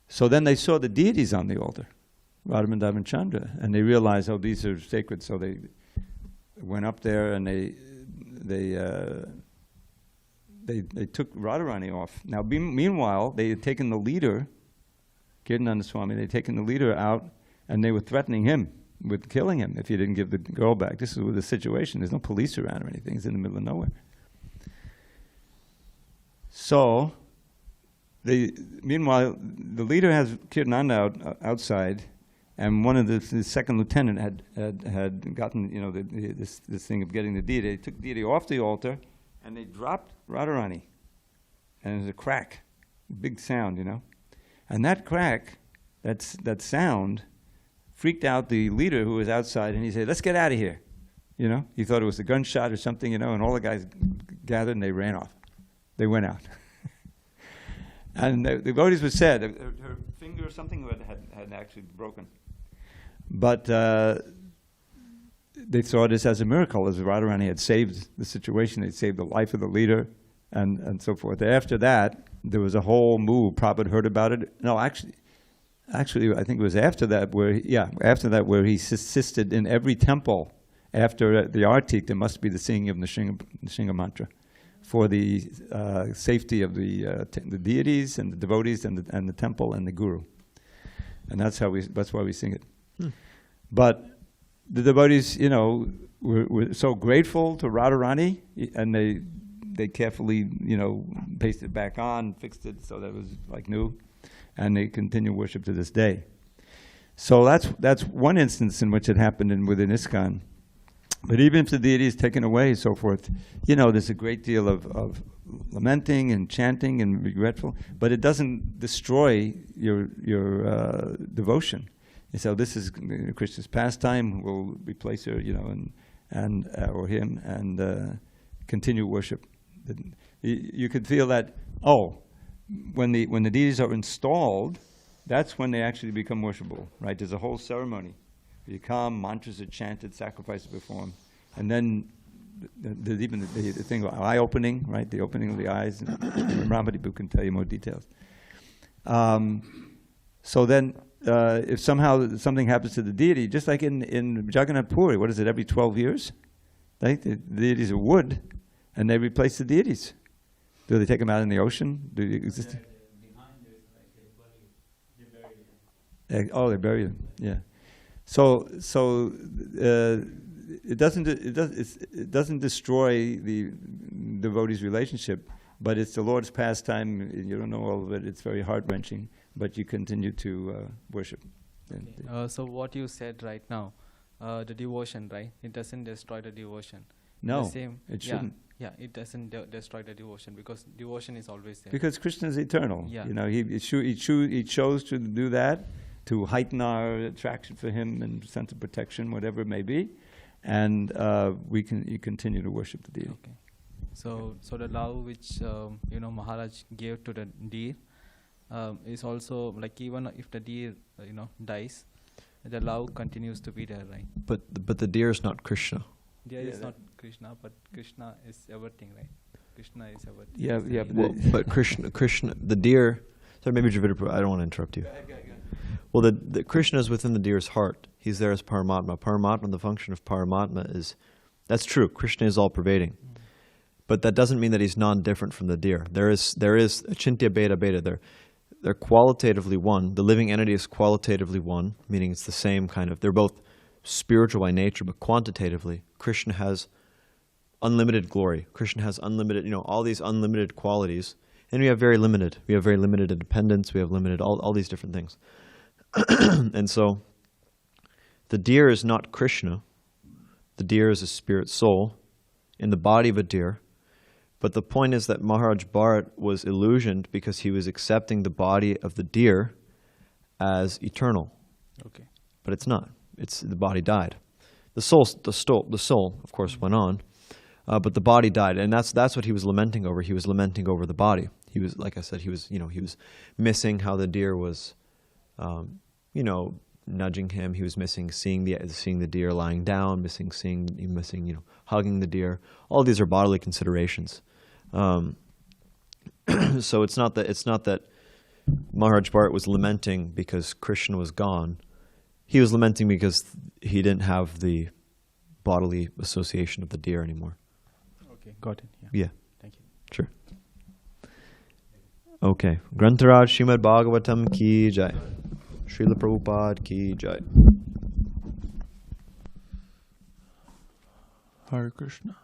so then they saw the deities on the altar, Radha and Chandra, and they realized, oh, these are sacred. So they went up there and they took Radharani off. Now, meanwhile, they had taken the leader, Kirtananda Swami, they had taken the leader out, and they were threatening him with killing him if he didn't give the girl back. This is the situation. There's no police around or anything. It's in the middle of nowhere. So, meanwhile, the leader has Kirtananda outside, and one of the second lieutenant had gotten, you know, this thing of getting the deity. They took the deity off the altar, and they dropped Radharani. And there's a crack, big sound, you know. And that crack, that sound, freaked out the leader who was outside, and he said, "Let's get out of here." You know, he thought it was a gunshot or something, you know, and all the guys gathered and they ran off. They went out. And the devotees were sad. Her finger or something had actually broken. But they saw this as a miracle, as Radharani had saved the situation. They saved the life of the leader and so forth. After that, there was a whole move. Prabhupada heard about it. No, actually, I think it was after that where he insisted in every temple after the artik there must be the singing of the Nishinga mantra for the safety of the deities and the devotees and the temple and the guru, and that's why we sing it. But the devotees, you know, were so grateful to Radharani, and they carefully, you know, pasted it back on, fixed it so that it was like new. And they continue worship to this day. So that's one instance in which it happened within ISKCON. But even if the deity is taken away, so forth, you know, there's a great deal of lamenting and chanting and regretful, but it doesn't destroy your devotion. And so this is Krishna's pastime. We'll replace her, you know, and or him, and continue worship. You could feel that. When the deities are installed, that's when they actually become worshipable, right? There's a whole ceremony. You come, mantras are chanted, sacrifices are performed, and then there's even the thing about eye opening, right? The opening of the eyes. And Ramadibu can tell you more details. So then, if somehow something happens to the deity, just like in Jagannath Puri, what is it, every 12 years? Right? The deities are wood, and they replace the deities. Do they take them out in the ocean? Do they exist? They bury them. Yeah. So it doesn't destroy the devotee's relationship, but it's the Lord's pastime. You don't know all of it. It's very heart-wrenching, but you continue to worship. Okay. So what you said right now, the devotion, right? It doesn't destroy the devotion. No, the same, it shouldn't. Yeah, it doesn't destroy the devotion, because devotion is always there. Because Krishna is eternal. Yeah. You know, he chose to do that to heighten our attraction for him and sense of protection, whatever it may be, and you continue to worship the deity. Okay. So the love which Maharaj gave to the deer is also like, even if the deer dies, the love continues to be there, right? But the deer is not Krishna. Deer is not Krishna, but Krishna is everything, right? Krishna is everything. Yeah. But Krishna, the deer. Sorry, maybe Javita, I don't want to interrupt you. Go ahead. Well, the Krishna is within the deer's heart. He's there as Paramatma. Paramatma, the function of Paramatma is, that's true. Krishna is all pervading, but that doesn't mean that he's non-different from the deer. There is Achintya Beta Beta. They're qualitatively one. The living entity is qualitatively one, meaning it's the same kind of. They're both spiritual by nature, but quantitatively, Krishna has unlimited glory. Krishna has unlimited, all these unlimited qualities, and we have very limited. We have very limited independence. We have limited all these different things. And so, the deer is not Krishna. The deer is a spirit soul in the body of a deer. But the point is that Maharaj Bharat was illusioned because he was accepting the body of the deer as eternal. Okay. But it's not. The body died. The soul, of course, went on, but the body died, and that's what he was lamenting over. He was lamenting over the body. He was, like I said, he was missing how the deer was, nudging him. He was missing seeing the deer lying down, missing hugging the deer. All these are bodily considerations. So it's not that Maharaj Bharat was lamenting because Krishna was gone. He was lamenting because he didn't have the bodily association of the deer anymore. Okay, got it. Yeah. Thank you. Sure. Okay. Grantharaj Srimad Bhagavatam ki jai. Srila Prabhupada ki jai. Hare Krishna.